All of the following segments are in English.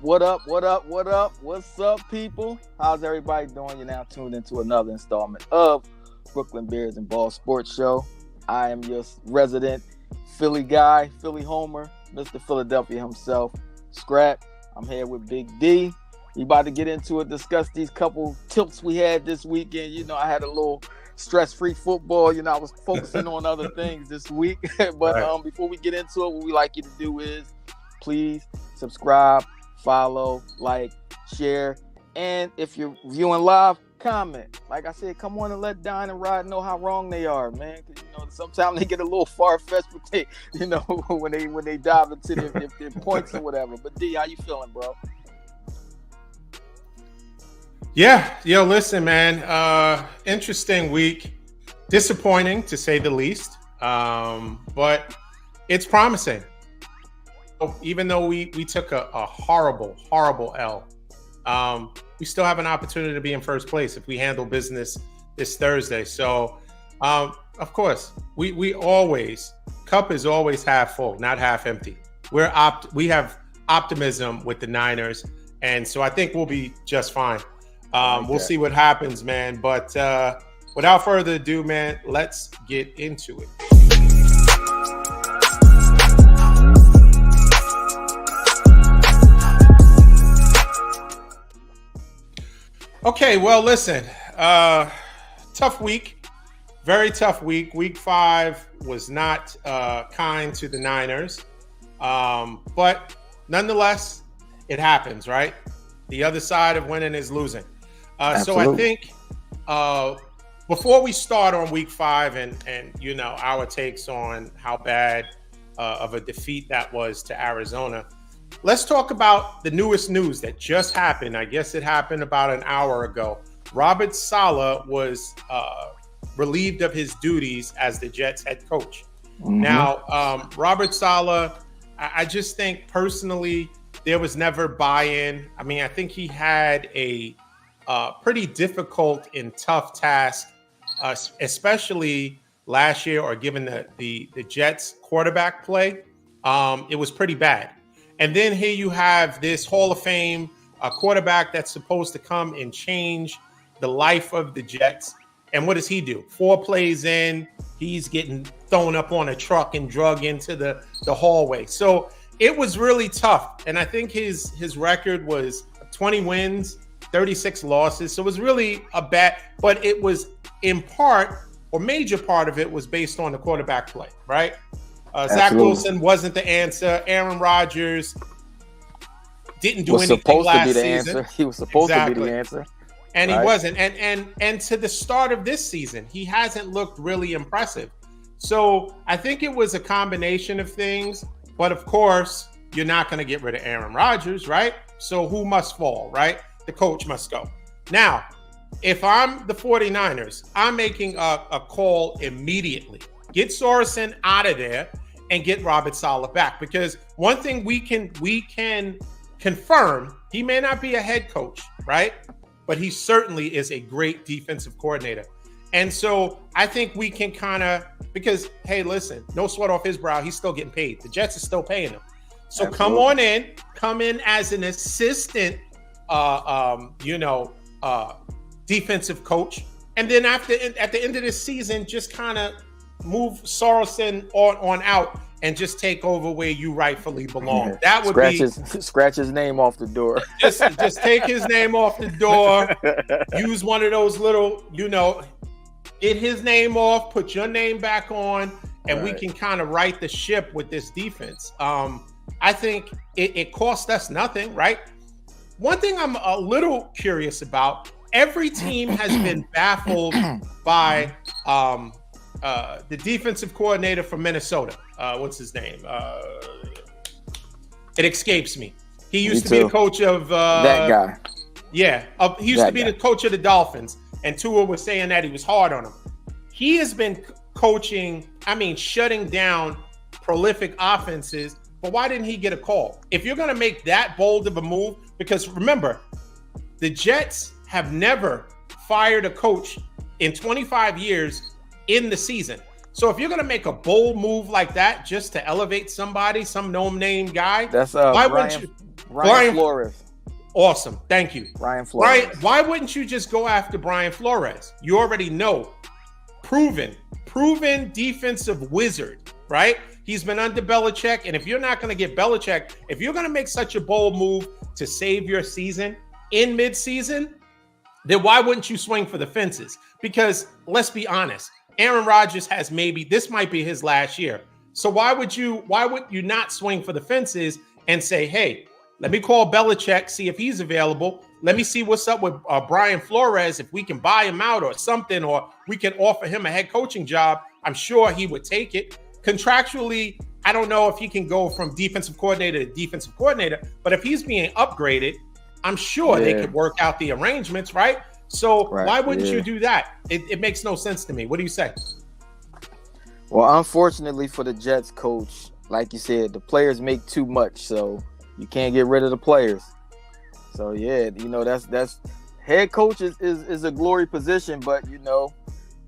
What up? What's up, people? How's everybody doing? You're now tuned into another installment of Brooklyn Bears and Ball Sports Show. I am your resident Philly guy, Philly homer, Mr. Philadelphia himself, SKRAPP. I'm here with Big D. We about to get into it, discuss these couple tilts we had this weekend. You know, I had a little stress-free football. You know, I was focusing on other things this week. But before we get into it, what we like you to do is please subscribe, follow, like, share, and if you're viewing live, comment. Like I said, come on and let Dine and Rod know how wrong they are, man. Because you know sometimes they get a little far-fetched, but they, you know, when they dive into their points or whatever. But D, how you feeling, bro? Yeah, listen, man. Interesting week, disappointing to say the least, but it's promising. Even though we took a horrible L, we still have an opportunity to be in first place if we handle business this Thursday. So, of course, we always, cup is always half full, not half empty. We have optimism with the Niners, and so I think we'll be just fine. We'll see what happens, man. But without further ado, man, let's get into it. Okay, well, listen, tough week, very tough week. Week 5 was not kind to the Niners, but nonetheless, it happens, right? The other side of winning is losing. So I think before we start on week 5 and you know our takes on how bad of a defeat that was to Arizona, let's talk about the newest news that just happened. I guess it happened about an hour ago. Robert Saleh was relieved of his duties as the Jets head coach. Mm-hmm. Now, Robert Saleh, I just think personally there was never buy-in. I mean, I think he had a pretty difficult and tough task, especially last year, or given the Jets quarterback play. It was pretty bad. And then here you have this Hall of Fame quarterback that's supposed to come and change the life of the Jets. And what does he do? 4 plays in, he's getting thrown up on a truck and drug into the hallway. So it was really tough. And I think his record was 20 wins, 36 losses. So it was really a bad, but it was in part, or major part of it was based on the quarterback play, right? Zach Wilson wasn't the answer. Aaron Rodgers didn't do anything last season. He was supposed to be the answer. And he wasn't. And to the start of this season, he hasn't looked really impressive. So I think it was a combination of things. But of course, you're not going to get rid of Aaron Rodgers, right? So who must fall, right? The coach must go. Now, if I'm the 49ers, I'm making a call immediately. Get Sorensen out of there and get Robert Saleh back. Because one thing we can confirm, he may not be a head coach, right? But he certainly is a great defensive coordinator. And so I think we can kind of, because, hey, listen, no sweat off his brow. He's still getting paid. The Jets are still paying him. So come in as an assistant, defensive coach. And then at the end of this season, just kind of move Sorensen on out and just take over where you rightfully belong. Yeah. That would scratch his name off the door. just take his name off the door. Use one of those little, get his name off, put your name back on, and we can kind of right the ship with this defense. I think it cost us nothing, right? One thing I'm a little curious about, every team has been baffled by the defensive coordinator from Minnesota. What's his name? It escapes me. He used to be the coach of that guy. Yeah, he used to be the coach of the Dolphins, and Tua was saying that he was hard on him. He has been coaching, shutting down prolific offenses. But why didn't he get a call? If you're going to make that bold of a move, because remember, the Jets have never fired a coach in 25 years in the season. So if you're going to make a bold move like that just to elevate somebody, some no-name guy, that's why wouldn't you? Brian Flores. Awesome. Thank you. Brian Flores. Why wouldn't you just go after Brian Flores? You already know. Proven defensive wizard, right? He's been under Belichick. And if you're not going to get Belichick, if you're going to make such a bold move to save your season in midseason, then why wouldn't you swing for the fences? Because let's be honest, Aaron Rodgers has this might be his last year. So why would you not swing for the fences and say, hey, let me call Belichick, see if he's available. Let me see what's up with Brian Flores, if we can buy him out or something, or we can offer him a head coaching job. I'm sure he would take it. Contractually, I don't know if he can go from defensive coordinator to defensive coordinator, but if he's being upgraded, I'm sure they could work out the arrangements, right? So why wouldn't you do that? It makes no sense to me. What do you say? Well, unfortunately for the Jets coach, like you said, the players make too much, so you can't get rid of the players. So yeah, that's head coach is a glory position, but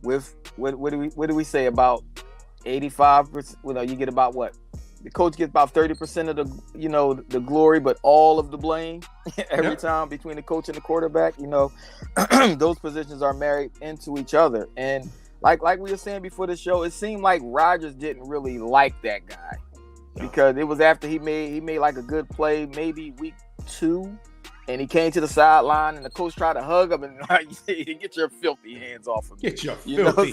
with what do we say about 85%? Well, you get about what? The coach gets about 30% of the glory, but all of the blame every time between the coach and the quarterback. Those positions are married into each other, and like we were saying before the show, it seemed like Rodgers didn't really like that guy because it was after he made like a good play, maybe week 2. And he came to the sideline, and the coach tried to hug him, and get your filthy hands off of me. Get your filthy hands off.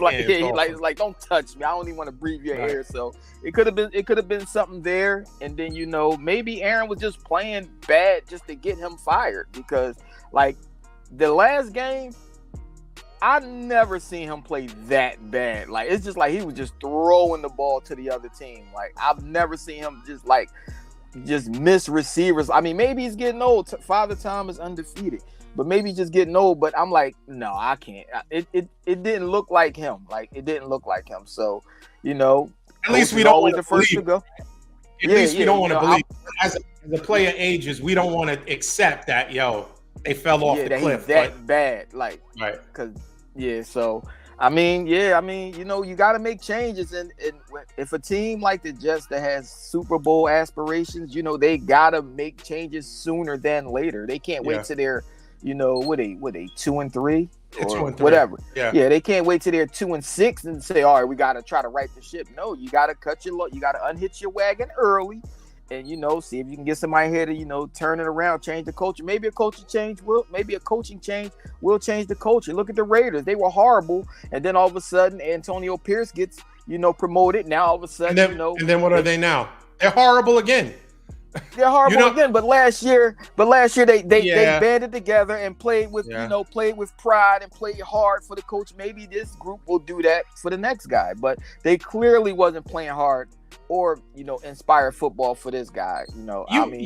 It's like, don't touch me. I don't even want to breathe your air. So it could have been something there. And then maybe Aaron was just playing bad just to get him fired, because like the last game, I never seen him play that bad. Like it's just like he was just throwing the ball to the other team. Like I've never seen him just miss receivers. I mean, maybe he's getting old. Father Time is undefeated, but maybe he's just getting old. But I'm like, no, I can't. It didn't look like him. Like it didn't look like him. So, at least we don't want the first to go. At least we don't want to believe. As a player ages, we don't want to accept that. They fell off the cliff. He's that bad. Like, right? Because So. I mean, you got to make changes, and if a team like the Jets that has Super Bowl aspirations, they got to make changes sooner than later. They can't wait till they're, what they 2-3 or whatever. Yeah, they can't wait till they're 2-6 and say, all right, we got to try to right the ship. No, you got to you got to unhitch your wagon early. And see if you can get somebody here to turn it around, change the culture. Maybe a coaching change will change the culture. Look at the Raiders; they were horrible, and then all of a sudden Antonio Pierce gets promoted. Now all of a sudden and then what are they now? They're horrible again. They're horrible again. But last year they banded together and played with played with pride and played hard for the coach. Maybe this group will do that for the next guy, but they clearly wasn't playing hard or inspire football for this guy. I think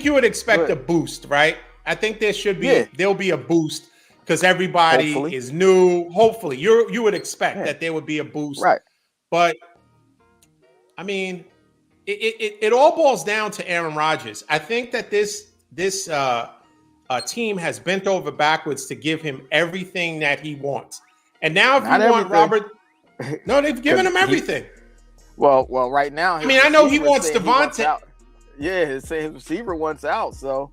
you would expect a boost, right? I think there'll be a boost because everybody is new. Hopefully, you would expect that there would be a boost, right? But I mean, it all boils down to Aaron Rodgers. I think that this team has bent over backwards to give him everything that he wants, and now if you want Robert. No, they've given him everything. Well, right now. I know he wants Devontae. His receiver wants out. So,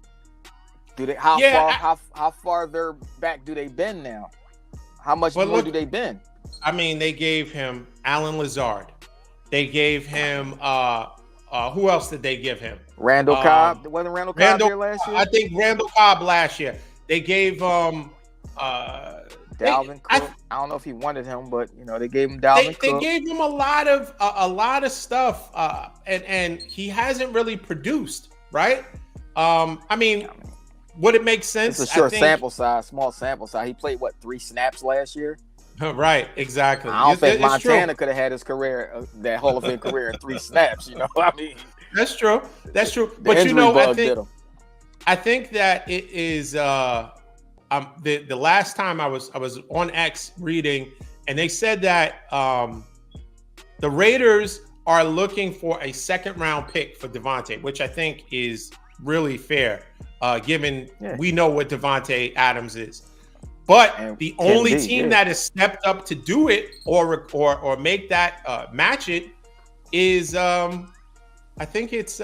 how far back do they bend now? How much more do they bend? They gave him Alan Lazard. They gave him who else did they give him? Randall Cobb. Wasn't Randall Cobb here last year? I think Randall Cobb last year. They gave Dalvin Cook. I don't know if he wanted him, but they gave him Dalvin Cook. They gave him a lot of stuff, and he hasn't really produced, right? Would it make sense? It's a short sample size, small sample size. He played 3 snaps last year? Right, exactly. I don't think Montana could have had his career, that Hall of Fame career, in 3 snaps. That's true. But I think that it is. The last time I was on X reading, and they said that the Raiders are looking for a 2nd-round pick for Devontae, which I think is really fair, given we know what Devontae Adams is. But the only team that has stepped up to do it or make that match it is I think it's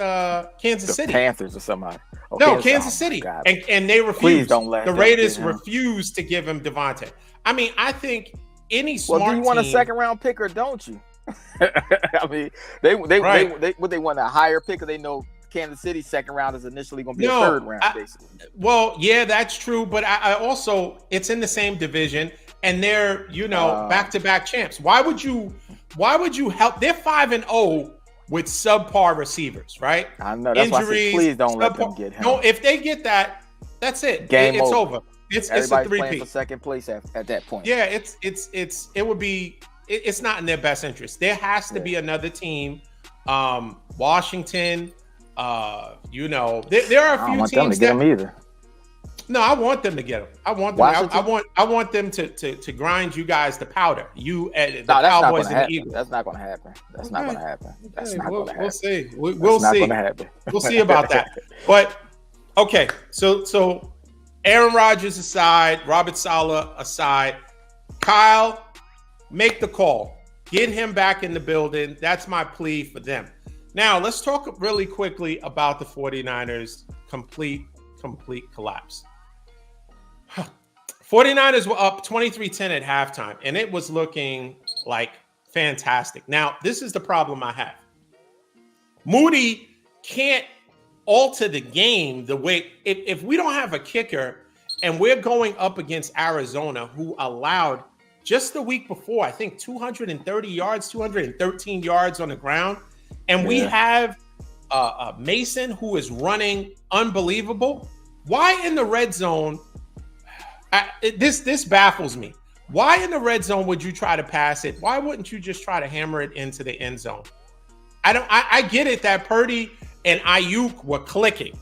Kansas City. Panthers or somebody. Oh, no, Kansas City. And they refused. Please don't let the Raiders refused to give him Devontae. I mean, I think any smart team. Well, do you want a second round pick or don't you? I mean, they want a higher pick because they know Kansas City's second round is initially going to be a third round, basically. Well, yeah, that's true. But I also, it's in the same division and they're, back-to-back champs. Why would you help? They're 5-0 with subpar receivers, right? I know. That's why I said, please don't let them get him. No, if they get that, that's it. It's over. It's a 3-peat. Playing for second place at that point. Yeah, it's not in their best interest. There has to be another team. Washington, there are a few teams. I don't want them to get them either. No, I want them to get them. I want them. I want them to grind you guys to powder. You the Cowboys and the Eagles. That's not going to happen. That's not going to happen. That's not going to happen. We'll see. We'll see. We'll see about that. But okay, so Aaron Rodgers aside, Robert Saleh aside, Kyle, make the call. Get him back in the building. That's my plea for them. Now, let's talk really quickly about the 49ers' complete collapse. 49ers were up 23-10 at halftime, and it was looking like fantastic. Now, this is the problem I have. Moody can't alter the game the way if we don't have a kicker and we're going up against Arizona, who allowed just the week before, I think 230 yards, 213 yards on the ground. And we have Mason, who is running unbelievable. Why in the red zone? This baffles me. Why in the red zone would you try to pass it? Why wouldn't you just try to hammer it into the end zone? I get it that Purdy and Ayuk were clicking.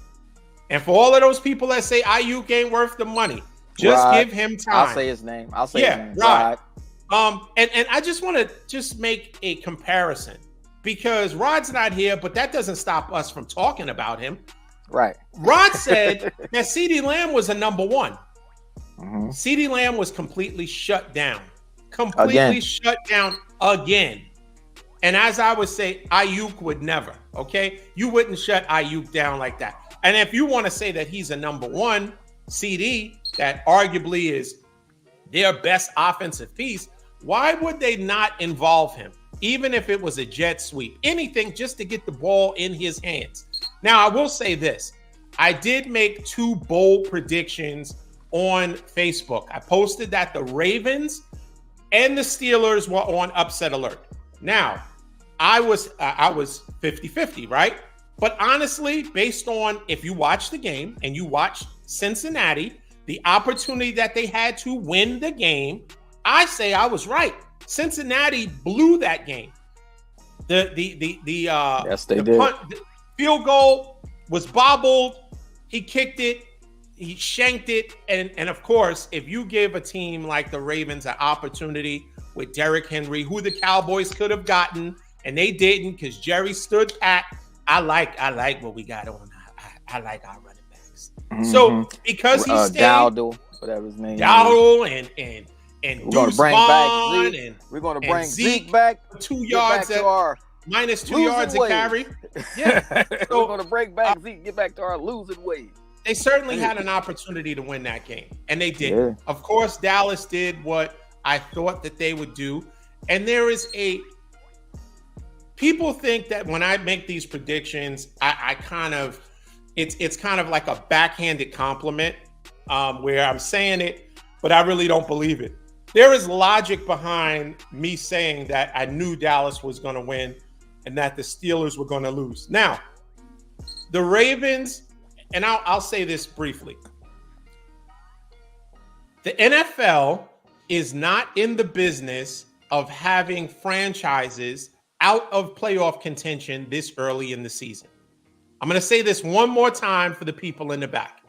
And for all of those people that say Ayuk ain't worth the money, just give him time. I'll say his name. His name. Rod. And I just want to make a comparison because Rod's not here, but that doesn't stop us from talking about him. Right. Rod said that CeeDee Lamb was a number one. Mm-hmm. CeeDee Lamb was completely shut down. Shut down again. And as I would say, Ayuk would never, okay? You wouldn't shut Ayuk down like that. And if you want to say that he's a number one CD, that arguably is their best offensive piece, why would they not involve him? Even if it was a jet sweep, anything just to get the ball in his hands. Now, I will say this. I did make two bold predictions on Facebook. I posted that the Ravens and the Steelers were on upset alert. Now, I was 50-50, right? But honestly, based on if you watch the game and you watch Cincinnati, the opportunity that they had to win the game, I say I was right. Cincinnati blew that game. Yes, they did. The field goal was bobbled. He kicked it. He shanked it. And of course, if you give a team like the Ravens an opportunity with Derrick Henry, who the Cowboys could have gotten, and they didn't because Jerry stood pat. I like what we got on. I like our running backs. Mm-hmm. So because he stayed, Dowdle, whatever his name, Dowdle and we're going to bring back Zeke. We're going to bring Zeke back 2 yards to our minus 2 yards a carry. Yeah, so we're going to bring back Zeke, get back to our losing ways. They certainly had an opportunity to win that game, and they did. Yeah. Of course, Dallas did what I thought that they would do, and there is people think that when I make these predictions, I kind of it's kind of like a backhanded compliment where I'm saying it, but I really don't believe it. There is logic behind me saying that I knew Dallas was going to win and that the Steelers were going to lose. Now, the Ravens, and I'll say this briefly. The NFL is not in the business of having franchises out of playoff contention this early in the season. I'm going to say this one more time for the people in the back.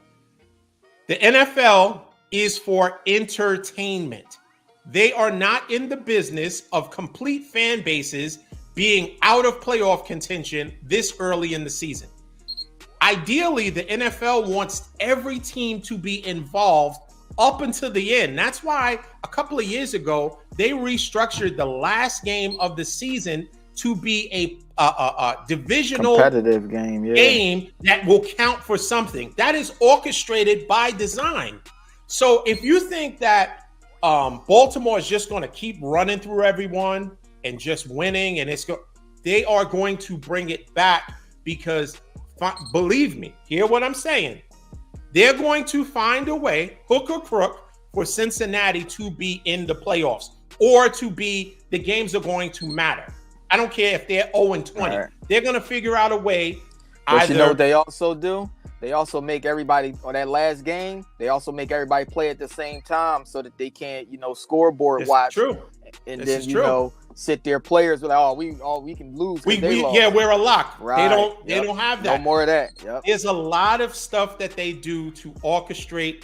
The NFL is for entertainment. They are not in the business of complete fan bases being out of playoff contention this early in the season. Ideally, the NFL wants every team to be involved up until the end. That's why a couple of years ago, they restructured the last game of the season to be a divisional competitive game, game that will count for something. That is orchestrated by design. So if you think that Baltimore is just going to keep running through everyone and just winning, and they are going to bring it back because, believe me, hear what I'm saying. They're going to find a way, hook or crook, for Cincinnati to be in the playoffs or to be the games are going to matter. I don't care if they're 0-20. Right. They're going to figure out a way. But you know what they also do? They also make everybody, on that last game, they also make everybody play at the same time so that they can't, scoreboard watch. True. And then, sit there, players with we can lose. We're a lock. Right. They don't have that. No more of that. Yep. There's a lot of stuff that they do to orchestrate.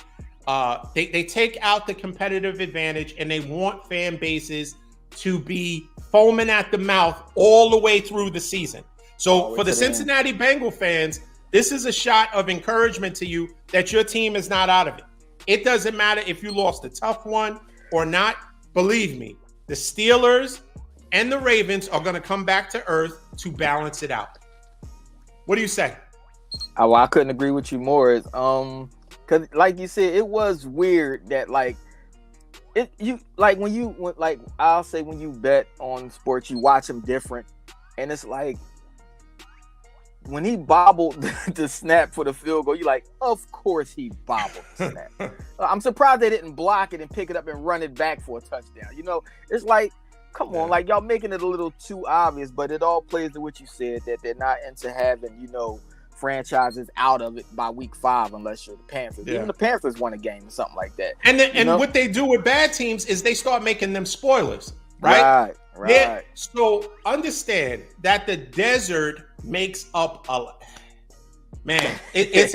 They take out the competitive advantage, and they want fan bases to be foaming at the mouth all the way through the season. So for the Cincinnati Bengal fans, this is a shot of encouragement to you that your team is not out of it. It doesn't matter if you lost a tough one or not. Believe me, the Steelers and the Ravens are going to come back to earth to balance it out. What do you say? Oh, I couldn't agree with you more. Because like you said, it was weird that when you bet on sports, you watch them different. And it's like, when he bobbled the snap for the field goal, you're like, of course he bobbled the snap. I'm surprised they didn't block it and pick it up and run it back for a touchdown. It's like, come on, like y'all making it a little too obvious, but it all plays to what you said, that they're not into having, franchises out of it by week 5 unless you're the Panthers. Yeah. Even the Panthers won a game or something like that. And what they do with bad teams is they start making them spoilers, right? Right. So understand that the desert makes up a lot. Man, it's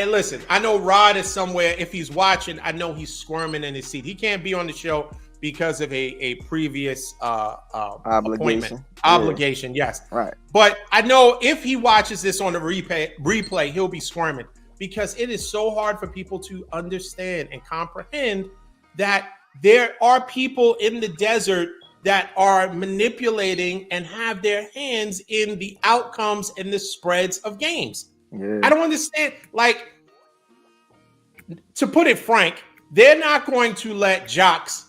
listen, I know Rod is somewhere. If he's watching, I know he's squirming in his seat. He can't be on the show because of a previous obligation. Obligation, yes. Right. But I know if he watches this on the replay, he'll be squirming because it is so hard for people to understand and comprehend that there are people in the desert that are manipulating and have their hands in the outcomes and the spreads of games. Yeah. I don't understand. Like, to put it frank, they're not going to let jocks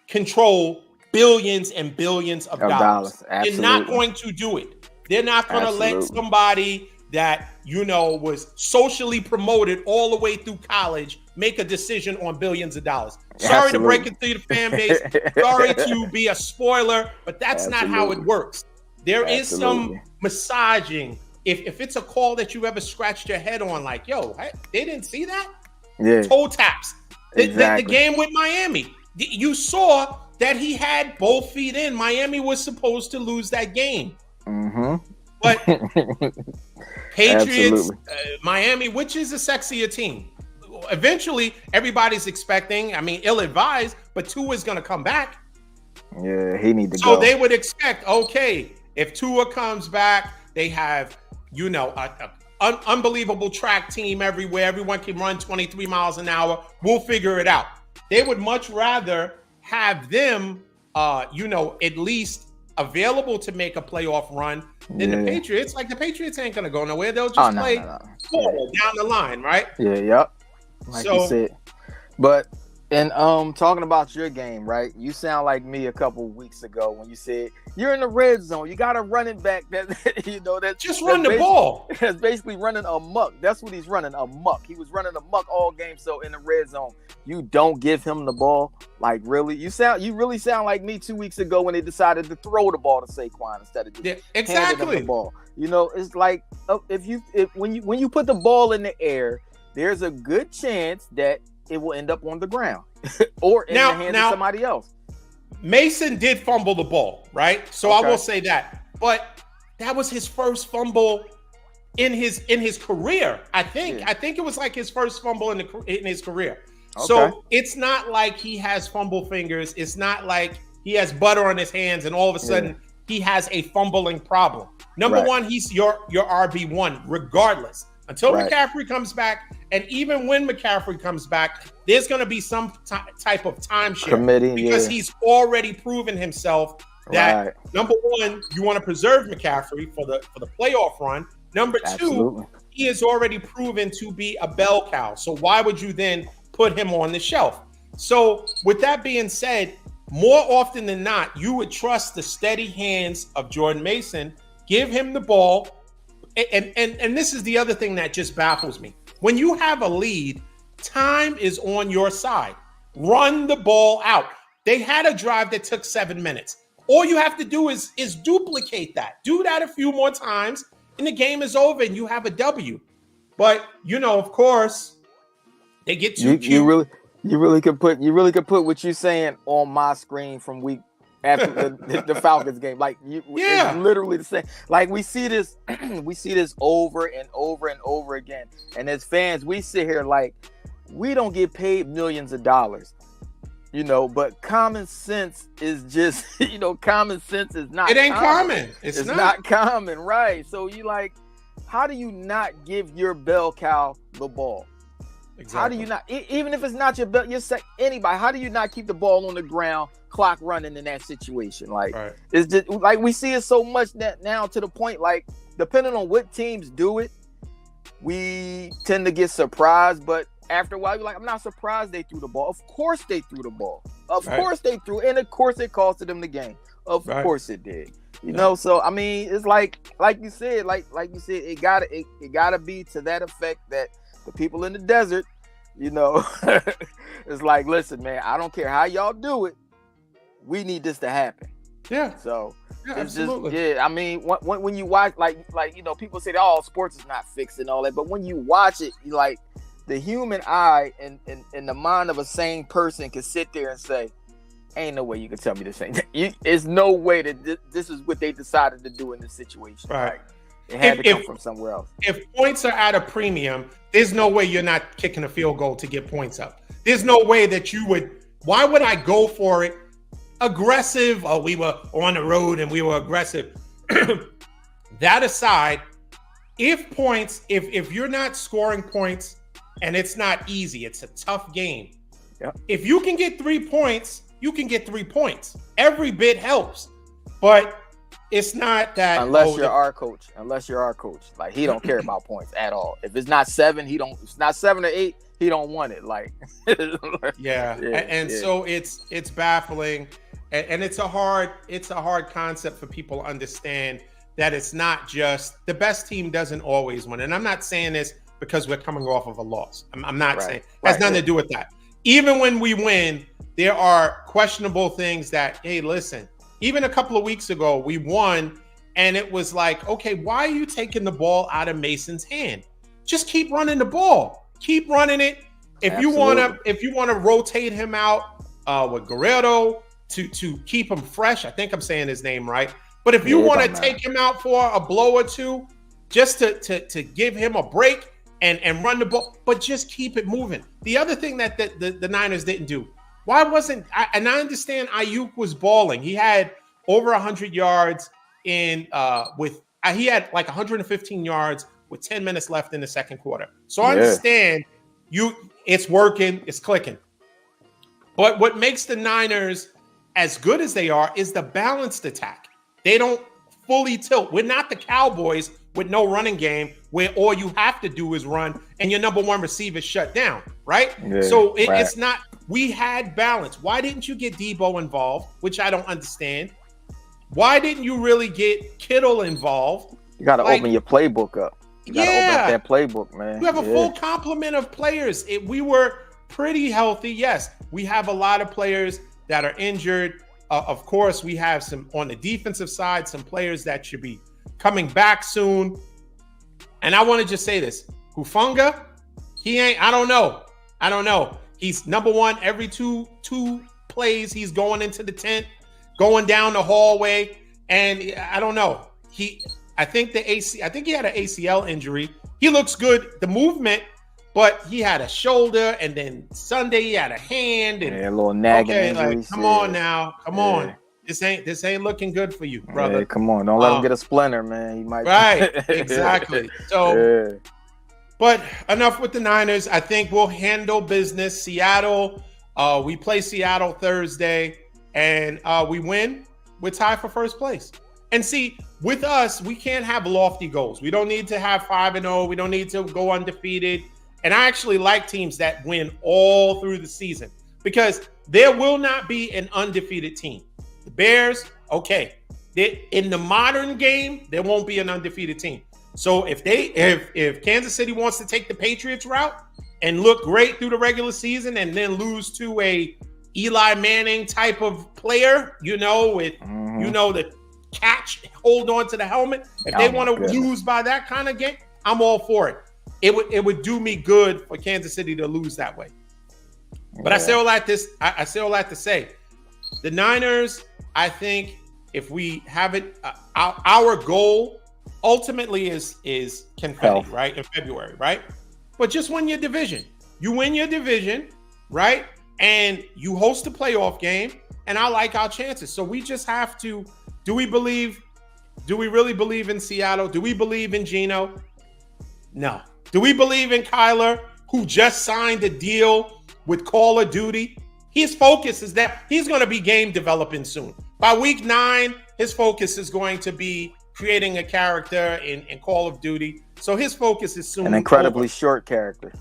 control billions and billions of dollars. They're not going to do it. They're not going to let somebody that, was socially promoted all the way through college make a decision on billions of dollars. Sorry to break it to the fan base. Sorry to be a spoiler, but that's not how it works. There is some massaging. If it's a call that you ever scratched your head on, like, yo, they didn't see that? Yeah. Toe taps. The game with Miami. You saw that he had both feet in. Miami was supposed to lose that game. Mm-hmm. But Patriots, Miami, which is a sexier team? Eventually, everybody's expecting, ill-advised, but Tua is going to come back. Yeah, he needs to go. So they would expect, okay, if Tua comes back, they have, an unbelievable track team everywhere. Everyone can run 23 miles an hour. We'll figure it out. They would much rather have them, at least available to make a playoff run than the Patriots. Like, the Patriots ain't going to go nowhere. They'll just play down the line, right? Yeah, yep. Like you said. But, and talking about your game, right? You sound like me a couple weeks ago when you said you're in the red zone. You got a running back that just run the ball. That's basically running amok. That's what he's running amok. He was running amok all game. So in the red zone, you don't give him the ball. Like, really? You really sound like me 2 weeks ago when they decided to throw the ball to Saquon instead of just handing him the ball. It's like when you put the ball in the air, there's a good chance that it will end up on the ground or in the hands of somebody else. Mason did fumble the ball, right? So I will say that. But that was his first fumble in his career, I think. Yeah. I think it was like his first fumble in his career. Okay. So it's not like he has fumble fingers. It's not like he has butter on his hands and all of a sudden he has a fumbling problem. Number one, he's your RB1 regardless. Until McCaffrey comes back, and even when McCaffrey comes back, there's going to be some type of timeshare committee, because he's already proven himself that Right. number one, you want to preserve McCaffrey for the playoff run. Number Absolutely. two, he is already proven to be a bell cow. So why would you then put him on the shelf? So with that being said, more often than not, you would trust the steady hands of Jordan Mason, give him the ball. And this is the other thing that just baffles me. When you have a lead, time is on your side. Run the ball out. They had a drive that took 7 minutes. All you have to do is duplicate that. Do that a few more times, and the game is over, and you have a W. But of course, they get too cute. You really could put what you're saying on my screen from week after the Falcons game. Like it's literally the same. Like we see this over and over and over again. And as fans, we sit here like we don't get paid millions of dollars. But common sense is just, common sense is not. It ain't common. It's not common, right? So you like, how do you not give your bell cow the ball? Exactly. How do you not, even if it's not your bell, anybody? How do you not keep the ball on the ground, clock running in that situation? Like, right. It's just like we see it so much that now to the point, like, depending on what teams do it, we tend to get surprised, but after a while, you're like, I'm not surprised they threw the ball. Of course they threw the ball. Of course they threw, and of course it costed them the game. Of course it did. You know, so I mean, it's like you said, it gotta be to that effect that the people in the desert, it's like, listen, man, I don't care how y'all do it. We need this to happen. Yeah. So yeah, it's absolutely. just, I mean, when you watch, like people say, oh, sports is not fixed and all that, but when you watch it, you like. The human eye and the mind of a sane person can sit there and say, ain't no way you can tell me this ain't. It's no way that this is what they decided to do in this situation. Right. It had to come from somewhere else. If points are at a premium, there's no way you're not kicking a field goal to get points up. There's no way that you would. Why would I go for it? Aggressive. Oh, we were on the road and we were aggressive. That aside, if you're not scoring points, and it's not easy. It's a tough game. Yep. If you can get 3 points, you can get 3 points. Every bit helps. But it's not that unless you're our coach. Like he don't care about points at all. If it's not 7, if it's not 7 or 8, he don't want it. Like so it's baffling. And it's a hard concept for people to understand that it's not just the best team doesn't always win. And I'm not saying this because we're coming off of a loss. I'm not saying it has nothing to do with that. Even when we win, there are questionable things that, hey, listen, even a couple of weeks ago, we won and it was like, okay, why are you taking the ball out of Mason's hand? Just keep running the ball. Keep running it. If you want to rotate him out with Guerrero to keep him fresh, I think I'm saying his name right. But if you want to take him out for a blow or two, just to give him a break, and run the ball, but just keep it moving. The other thing that the Niners didn't do, and I understand Ayuk was balling. He had over 100 yards he had like 115 yards with 10 minutes left in the second quarter. So I understand it's working, it's clicking. But what makes the Niners as good as they are is the balanced attack. They don't fully tilt. We're not the Cowboys with no running game where all you have to do is run and your number one receiver shut down, right? Yeah, so it's not, we had balance. Why didn't you get Debo involved, which I don't understand? Why didn't you really get Kittle involved? You got to open your playbook up. You got to open up that playbook, man. You have a full complement of players. We were pretty healthy. Yes, we have a lot of players that are injured. Of course, we have some on the defensive side, some players that should be coming back soon. And I want to just say this. Hufanga, I don't know. He's number one every two plays. He's going into the tent, going down the hallway. And I don't know. I think he had an ACL injury. He looks good. The movement, but he had a shoulder, and then Sunday he had a hand, and a little nagging injury. Like, come on now, come on. This ain't looking good for you, brother. Hey, come on, don't let him get a splinter, man. He might. Right, exactly. So, but enough with the Niners. I think we'll handle business. Seattle. We play Seattle Thursday, and we win. we're tied for first place. And see, with us, we can't have lofty goals. We don't need to have 5-0. We don't need to go undefeated. And I actually like teams that win all through the season because there will not be an undefeated team. The Bears, okay. In the modern game, there won't be an undefeated team. So if Kansas City wants to take the Patriots route and look great through the regular season and then lose to a Eli Manning type of player, with the catch, hold on to the helmet. If they want to lose by that kind of game, I'm all for it. It would do me good for Kansas City to lose that way. But I say all that to say, the Niners, I think if we have it, our goal ultimately is confetti, right? In February, right? But just win your division. You win your division, right? And you host a playoff game, and I like our chances. So we just have to, do we really believe in Seattle? Do we believe in Geno? No. Do we believe in Kyler, who just signed a deal with Call of Duty? His focus is that he's going to be game developing soon. By week 9, his focus is going to be creating a character in Call of Duty. So his focus is soon. An incredibly short character.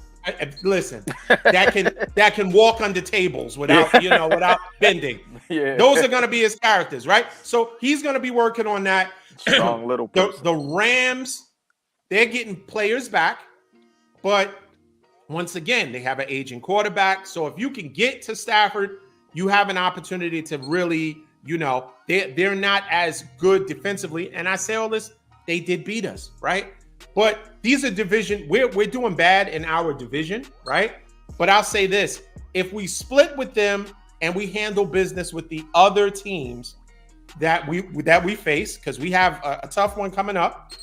Listen, that can walk under tables without bending. Yeah. Those are going to be his characters, right? So he's going to be working on that. Strong little person. The Rams, they're getting players back, but once again, they have an aging quarterback. So if you can get to Stafford, you have an opportunity to really, they're not as good defensively. And I say all this, they did beat us, right? But these are division. We're doing bad in our division, right? But I'll say this: if we split with them and we handle business with the other teams that we face, because we have a tough one coming up.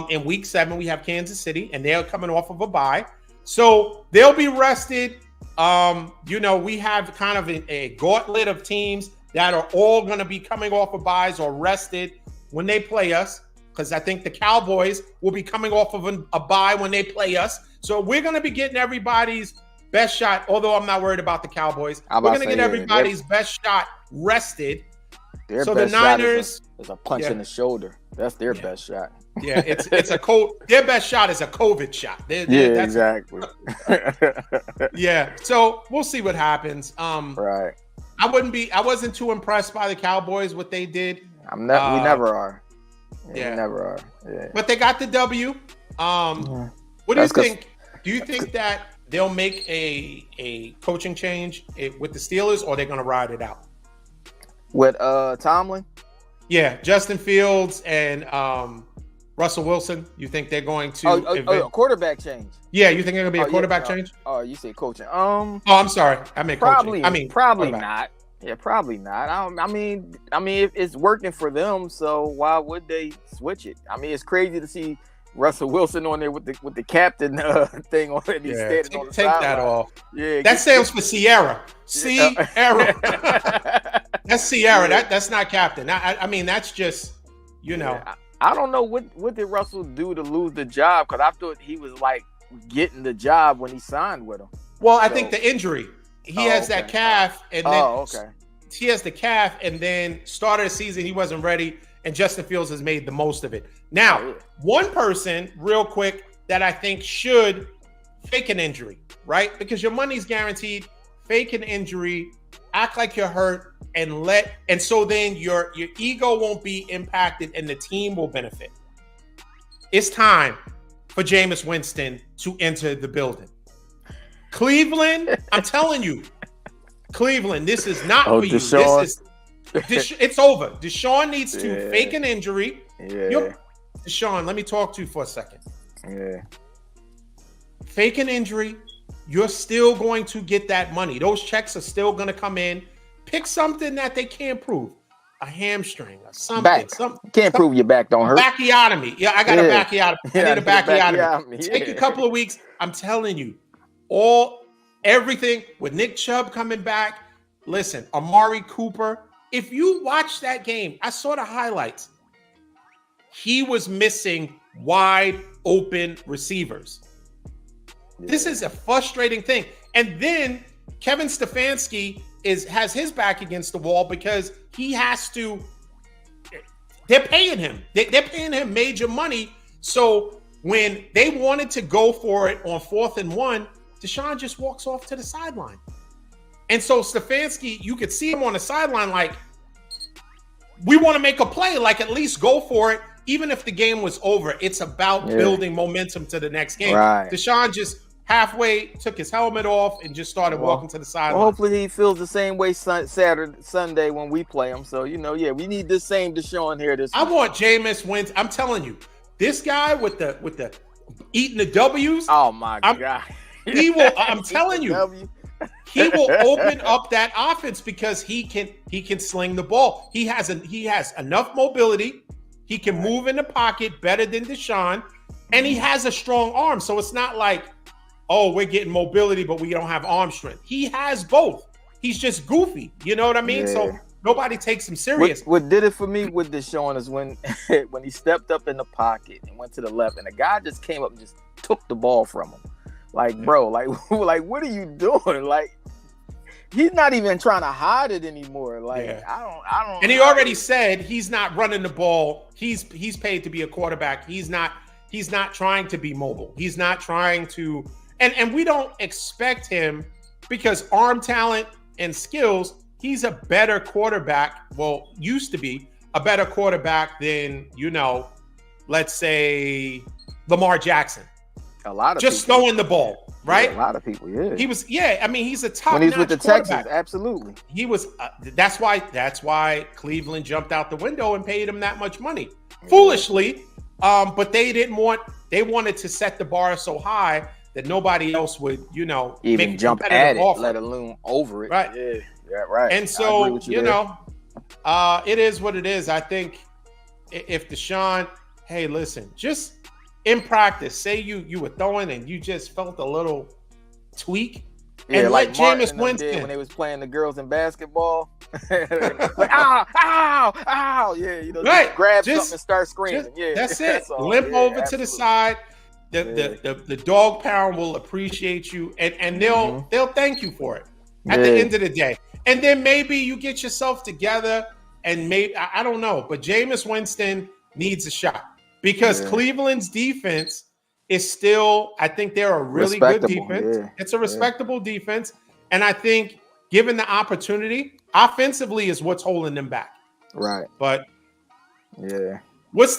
In week 7, we have Kansas City, and they're coming off of a bye, so they'll be rested. We have kind of a gauntlet of teams that are all going to be coming off of byes or rested when they play us. Because I think the Cowboys will be coming off of a bye when they play us. So we're going to be getting everybody's best shot, although I'm not worried about the Cowboys. We're going to get everybody's best shot rested. So the Niners is a punch in the shoulder. That's their best shot. Yeah, it's their best shot is a COVID shot. Exactly. Yeah, so we'll see what happens. Right. I wasn't too impressed by the Cowboys, what they did. We never are. Yeah, we never are. Yeah. But they got the W. What do you think? Do you think that they'll make a coaching change with the Steelers, or they're going to ride it out? With Tomlin? Yeah, Justin Fields and Russell Wilson. You think they're going to a quarterback change? Yeah, you think they're going to be a quarterback change? Oh, you say coaching? I'm sorry, I meant probably. Coaching. Probably not. Yeah, probably not. I mean, if it's working for them, so why would they switch it? I mean, it's crazy to see Russell Wilson on there with the captain thing already. Yeah, standing on the take that off. Yeah, that stands for Sierra. Sierra. That's Sierra. That's not captain. I mean, that's just Yeah, I don't know what did Russell do to lose the job, because I thought he was like getting the job when he signed with him. Well, I think the injury. He has that calf, and then he has the calf, and then started the season he wasn't ready, and Justin Fields has made the most of it. Now, one person, real quick, that I think should fake an injury, right? Because your money's guaranteed. Fake an injury, act like you're hurt, and so then your ego won't be impacted, and the team will benefit. It's time for Jameis Winston to enter the building. Cleveland, I'm telling you, Cleveland, this is not for you. It's over. Deshaun needs to fake an injury. Yeah. Deshaun, let me talk to you for a second. Yeah. Fake an injury. You're still going to get that money. Those checks are still going to come in. Pick something that they can't prove. A hamstring or something. Can't prove your back don't hurt. Backiotomy. Yeah, I got a backiotomy. I need a backiotomy. Take a couple of weeks. I'm telling you. Everything with Nick Chubb coming back. Listen, Amari Cooper. If you watch that game, I saw the highlights. He was missing wide open receivers. This is a frustrating thing. And then Kevin Stefanski has his back against the wall because he has to they're paying him. They're paying him major money. So when they wanted to go for it on 4th and 1, Deshaun just walks off to the sideline. And so Stefanski, you could see him on the sideline like, we want to make a play, like at least go for it. Even if the game was over, it's about building momentum to the next game. Right. Deshaun just halfway took his helmet off and just started walking to the sideline. Well, hopefully he feels the same way Sunday when we play him. So, we need this same Deshaun here this I week. want Jameis Winston. I'm telling you, this guy with the eating the W's. Oh my God. He will. I'm telling you, he will open up that offense because he can sling the ball. He has enough mobility. He can move in the pocket better than Deshaun, and he has a strong arm. So it's not like, oh, we're getting mobility, but we don't have arm strength. He has both. He's just goofy. You know what I mean? Yeah. So nobody takes him serious. What did it for me with Deshaun is when he stepped up in the pocket and went to the left, and the guy just came up and just took the ball from him. Like, bro, like what are you doing? Like, he's not even trying to hide it anymore. Like, I don't. And he already said he's not running the ball. He's paid to be a quarterback. He's not trying to be mobile. He's not trying to. And we don't expect him because arm talent and skills. He's a better quarterback. Well, used to be a better quarterback than let's say Lamar Jackson. A lot of just people. Throwing the ball, right? Yeah, a lot of people, yeah. He was, I mean, he's a top. When he's with the Texans, absolutely. He was. That's why Cleveland jumped out the window and paid him that much money, foolishly. But they didn't want. They wanted to set the bar so high that nobody else would, even make jump at it, let alone over it. Right. Yeah, right. And so it is what it is. I think if Deshaun, hey, listen, just in practice, say you were throwing and you just felt a little tweak. Yeah, and like let Jameis Winston when they was playing the girls in basketball. Like, ow, yeah, right. Grab something and start screaming. That's it. Limp over to the side. The dog pound will appreciate you, and they'll thank you for it at the end of the day. And then maybe you get yourself together, and maybe I don't know, but Jameis Winston needs a shot because Cleveland's defense is still. I think they're a really good defense. Yeah. It's a respectable defense, and I think given the opportunity, offensively is what's holding them back. Right. But yeah. What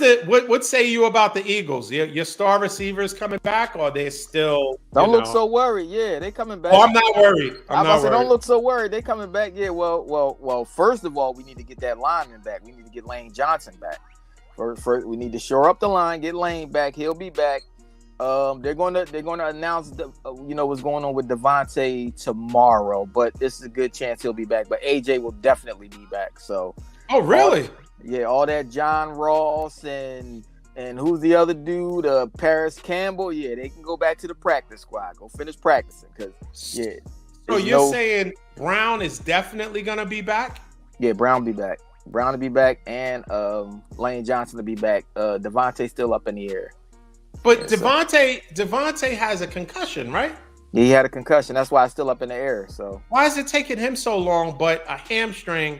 say you about the Eagles? Your star receivers coming back, or they still don't look so worried? Yeah, they coming back. Oh, I'm not worried. I'm not worried. Don't look so worried. They coming back. Yeah. Well. First of all, we need to get that lineman back. We need to get Lane Johnson back. First, we need to shore up the line. Get Lane back. He'll be back. They're going to announce what's going on with Devontae tomorrow, but this is a good chance he'll be back. But AJ will definitely be back. So. Oh, really? All that John Ross and who's the other dude? Paris Campbell. Yeah, they can go back to the practice squad. Go finish practicing because So you're saying Brown is definitely gonna be back? Yeah, Brown be back. Brown to be back, and Lane Johnson to be back. Devontae's still up in the air. But Devontae has a concussion, right? Yeah, he had a concussion. That's why it's still up in the air. So why is it taking him so long? But a hamstring.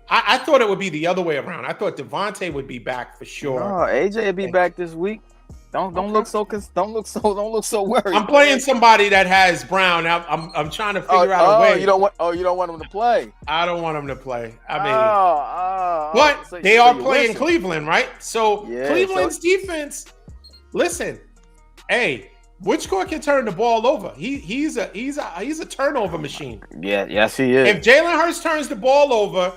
I thought it would be the other way around. I thought Devontae would be back for sure. No, AJ will be back this week. Don't look so worried. I'm playing somebody that has Brown. I'm trying to figure out a way. You don't want him to play. I don't want him to play. I mean, but so, they are playing Cleveland, right? So Cleveland's defense. Listen, hey. Whichcourt can turn the ball over. He's a turnover machine. Yeah, yes he is. If Jalen Hurts turns the ball over,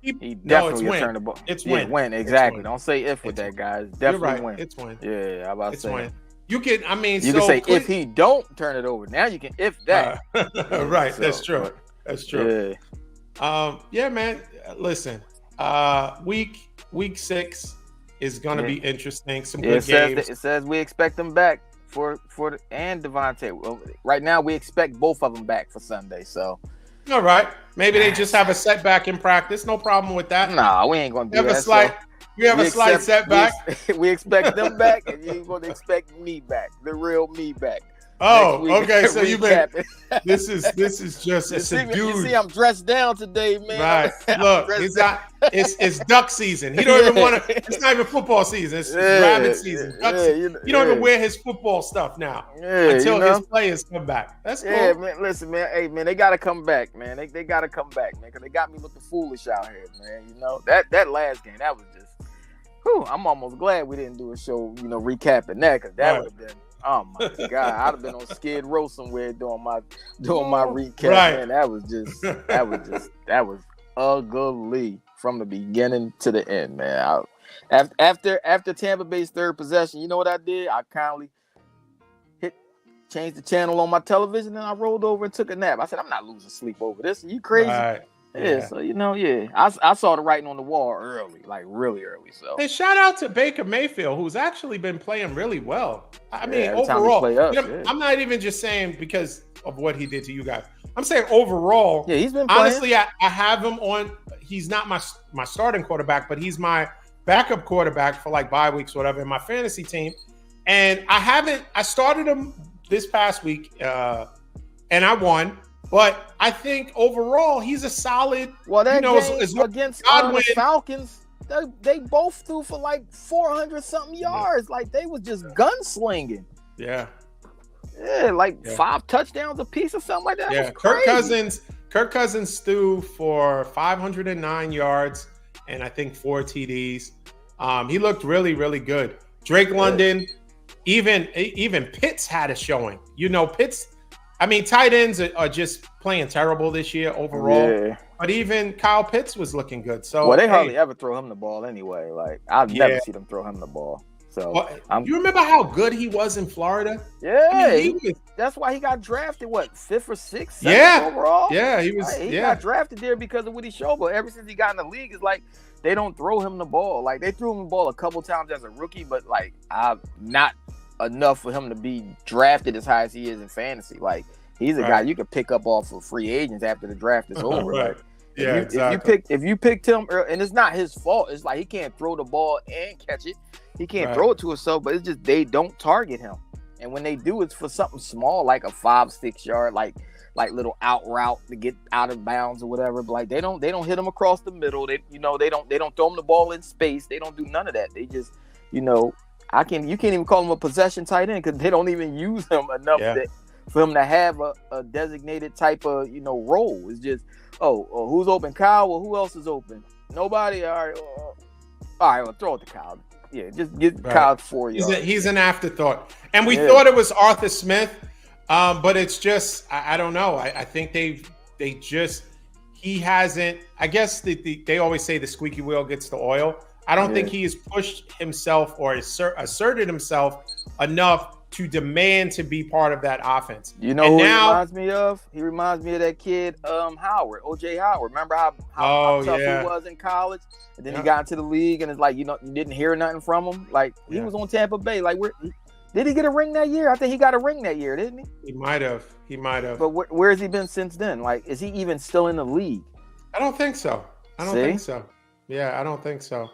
he definitely will turn the ball. It's win. Win exactly. Don't say if with that guy. It's definitely right. win. It's win. Yeah, I'm about to say. Win. You can. I mean, you can say if he don't turn it over. Now you can if that. Right. So, that's true. That's true. Yeah, man. Listen. Week 6 is going to be interesting. Some good games. It says we expect them back. And Devontae. Well, right now we expect both of them back for Sunday. So, all right, maybe they just have a setback in practice. No problem with that. No, we ain't gonna do that. We have a slight setback. We expect them back, and you ain't gonna expect me back, the real me back. next Oh, week. okay. So you've been. Recapping. This is just a subdued. You see, I'm dressed down today, man. Right. I'm Look, dressed it's down. not. It's duck season. He don't even want to. It's not even football season. It's rabbit season. Duck season. He don't even wear his football stuff now until his players come back. That's cool. Yeah, man. Listen, man. Hey, man, they gotta come back, man. They gotta come back, man, because they got me looking foolish out here, man. You know that last game, that was just. Whew, I'm almost glad we didn't do a show, recapping that, because that would have been. Oh my God, I'd have been on Skid Row somewhere doing my recap. Right. Man, that was ugly from the beginning to the end, man. After Tampa Bay's third possession, you know what I did? I kindly changed the channel on my television, and I rolled over and took a nap. I said, I'm not losing sleep over this. Are you crazy? Right. Yeah, so I saw the writing on the wall early, like really early. So hey, shout out to Baker Mayfield, who's actually been playing really well. I mean, overall, I'm not even just saying because of what he did to you guys. I'm saying overall. Yeah, he's been playing. Honestly, I have him on. He's not my starting quarterback, but he's my backup quarterback for like bye weeks, whatever, in my fantasy team. And I started him this past week, and I won. But I think overall he's a solid. Well, that game against the Falcons, they both threw for like 400 something yards. Like they was just gunslinging. Yeah. Yeah, like 5 touchdowns a piece or something like that. Yeah, Kirk Cousins threw for 509 yards and I think 4 TDs. He looked really, really good. Drake London, even Pitts had a showing. Pitts. I mean, tight ends are just playing terrible this year overall. Yeah. But even Kyle Pitts was looking good. So they hardly ever throw him the ball anyway. Like I've never seen them throw him the ball. So you remember how good he was in Florida? Yeah, I mean, that's why he got drafted. What, 5th or 6th? Overall. Yeah, he was. He got drafted there because of what he showed. But ever since he got in the league, it's like they don't throw him the ball. Like they threw him the ball a couple times as a rookie, but like not enough for him to be drafted as high as he is in fantasy. Like he's a guy you can pick up off of free agents after the draft is over. Like if you picked him, and it's not his fault. It's like he can't throw the ball and catch it. He can't throw it to himself, but it's just they don't target him. And when they do, it's for something small, like a 5-6 yard, like little out route to get out of bounds or whatever. But like they don't hit him across the middle. They don't throw him the ball in space. They don't do none of that. They just you can't even call him a possession tight end because they don't even use him enough for him to have a designated type of role. It's just who's open, Kyle? Well, who else is open? Nobody. All right, well, throw it to Kyle. Yeah, just get Kyle 4 yards. He's an afterthought, and we thought it was Arthur Smith, but it's just I don't know. I think he hasn't. I guess they always say the squeaky wheel gets the oil. I don't think he has pushed himself or asserted himself enough to demand to be part of that offense. Who he reminds me of? He reminds me of that kid, Howard, O.J. Howard. Remember how tough he was in college? And then he got into the league, and it's like, you didn't hear nothing from him. Like, he was on Tampa Bay. Like, did he get a ring that year? I think he got a ring that year, didn't he? He might have. But where has he been since then? Like, is he even still in the league? I don't think so. Yeah, I don't think so.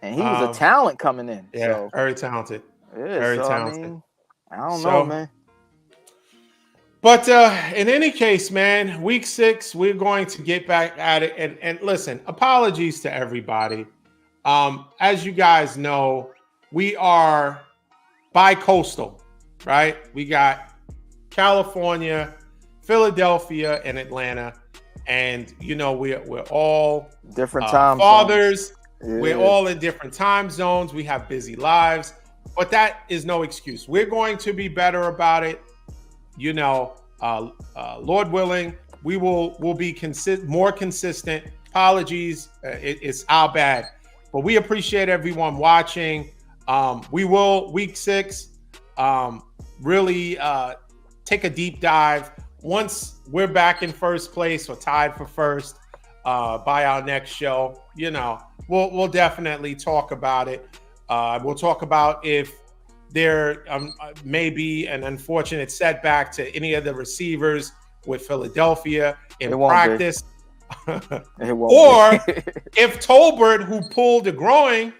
And he was a talent coming in. Yeah, so. Very talented. Yeah, very talented. I mean, I don't know, man. But in any case, man, week 6, we're going to get back at it. And listen, apologies to everybody. As you guys know, we are bi-coastal, right? We got California, Philadelphia, and Atlanta. And, we're all different time fathers. Zones. We're all in different time zones. We have busy lives. But that is no excuse. We're going to be better about it. Lord willing, we'll be more consistent. Apologies, it's our bad. But we appreciate everyone watching. We will, week 6, really take a deep dive. Once we're back in first place or tied for first by our next show, we'll definitely talk about it. We'll talk about if there may be an unfortunate setback to any of the receivers with Philadelphia in practice. Or if Tolbert, who pulled the groin,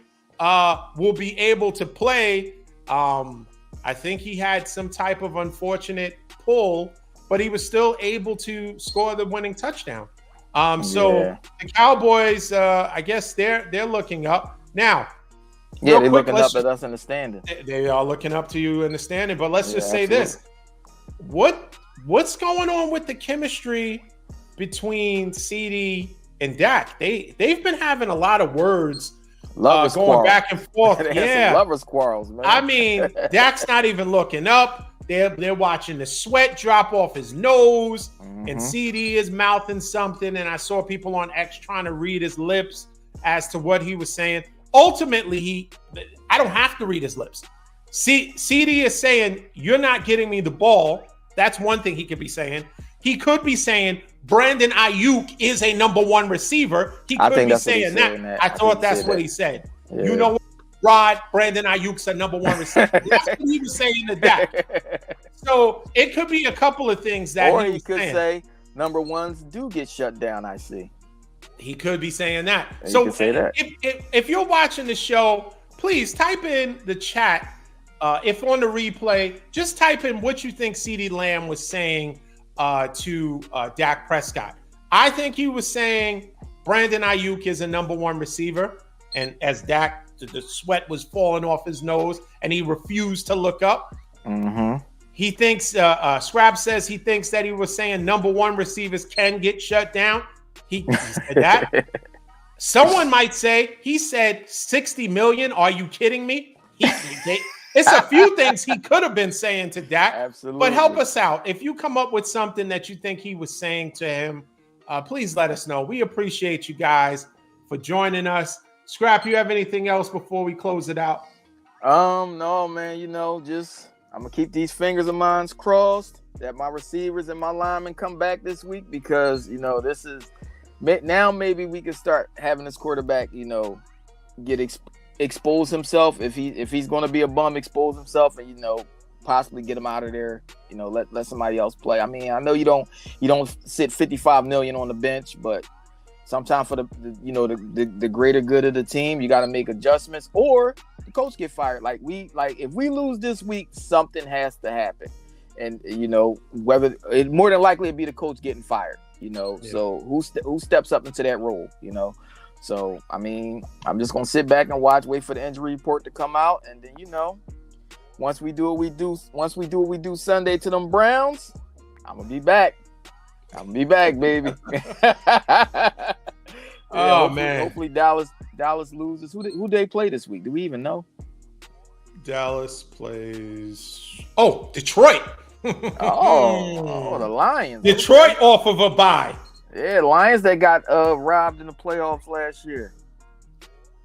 will be able to play. I I think he had some type of unfortunate pull, but he was still able to score the winning touchdown. So the Cowboys, I guess they're looking up now. Yeah, they're looking up at us in the standing. They are looking up to you in the standing. But let's just say this: what's going on with the chemistry between CD and Dak? They've been having a lot of words going back and forth. Yeah, lovers quarrels, man. I mean, Dak's not even looking up. They're watching the sweat drop off his nose, and CD is mouthing something. And I saw people on X trying to read his lips as to what he was saying. Ultimately, I don't have to read his lips. CD is saying, "You're not getting me the ball." That's one thing he could be saying. He could be saying, Brandon Ayuk is a number one receiver. He could be saying that. I thought that's what he said. Yeah. You know what, Rod? Brandon Ayuk's a number one receiver. That's what he was saying to Dak. So it could be a couple of things that he could say, number ones do get shut down, I see. He could be saying that. So say that. If you're watching the show, please type in the chat. If on the replay, just type in what you think CeeDee Lamb was saying to Dak Prescott. I think he was saying Brandon Ayuk is a number one receiver. And as Dak, the sweat was falling off his nose and he refused to look up. He thinks, SKRAPP says he thinks that he was saying number one receivers can get shut down. He said that. Someone might say he said 60 million. Are you kidding me? It's a few things he could have been saying to Dak. Absolutely. But help us out. If you come up with something that you think he was saying to him, please let us know. We appreciate you guys for joining us. SKRAPP, you have anything else before we close it out? No, man. Just I'm gonna keep these fingers of mine crossed that my receivers and my linemen come back this week because this is now maybe we can start having this quarterback, get expose himself if he's going to be a bum, expose himself, and possibly get him out of there. Let somebody else play. I mean, I know you don't sit 55 million on the bench, but sometimes for the greater good of the team, you got to make adjustments, or the coach get fired. If we lose this week, something has to happen, and whether it more than likely it'd be the coach getting fired. So who steps up into that role? So I mean, I'm just gonna sit back and watch, wait for the injury report to come out, and then once we do what we do Sunday to them Browns, I'm gonna be back. Baby. Hopefully Dallas loses. Who they play this week? Do we even know? Dallas plays Detroit. The Lions. Detroit off of a bye. Yeah, Lions that got robbed in the playoffs last year.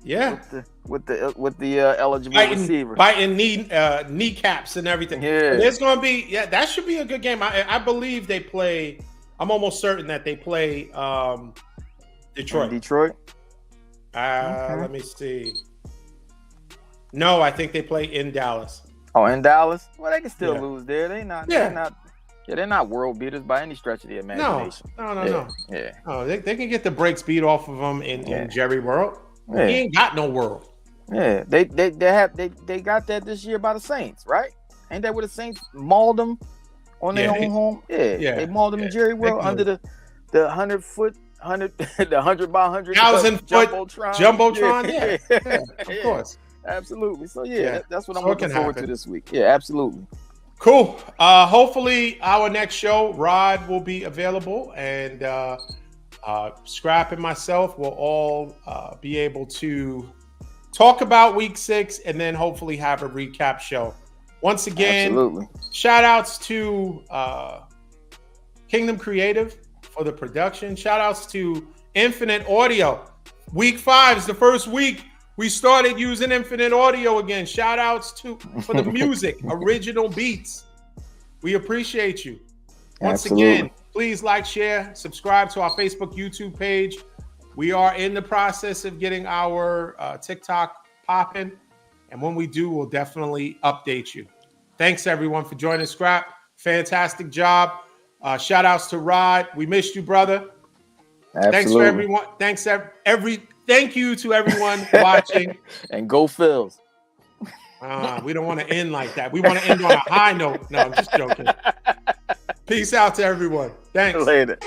Yeah, with the eligible receiver biting kneecaps and everything. Yeah, there's gonna be that should be a good game. I believe they play. I'm almost certain that they play Detroit. Let me see. No, I think they play in Dallas. Oh, in Dallas? Well, they can still lose there. They're not world beaters by any stretch of the imagination. No. Yeah. Oh, they can get the brakes beat off of them in Jerry World. Yeah. He ain't got no world. Yeah, they got that this year by the Saints, right? Ain't that where the Saints mauled them on their own home? Yeah, they mauled them in Jerry World under the 100-foot, the 100 by 100 1,000-foot jumbotron. Yeah, of course. Absolutely. So that's what I'm looking forward to this week. Yeah, absolutely. Cool. Hopefully our next show, Rod will be available, and SKRAPP and myself will all be able to talk about week 6 and then hopefully have a recap show. Once again, shout outs to Kingdom Creative for the production. Shout outs to Infinite Audio. Week 5 is the first week we started using Infinite Audio again. Shout outs for the music, original beats. We appreciate you. Once again, please like, share, subscribe to our Facebook, YouTube page. We are in the process of getting our TikTok popping. And when we do, we'll definitely update you. Thanks, everyone, for joining SKRAPP. Fantastic job. Shout outs to Rod. We missed you, brother. Absolutely. Thanks for everyone. Thank you to everyone watching. And go Phils. We don't want to end like that. We want to end on a high note. No, I'm just joking. Peace out to everyone. Thanks. Later.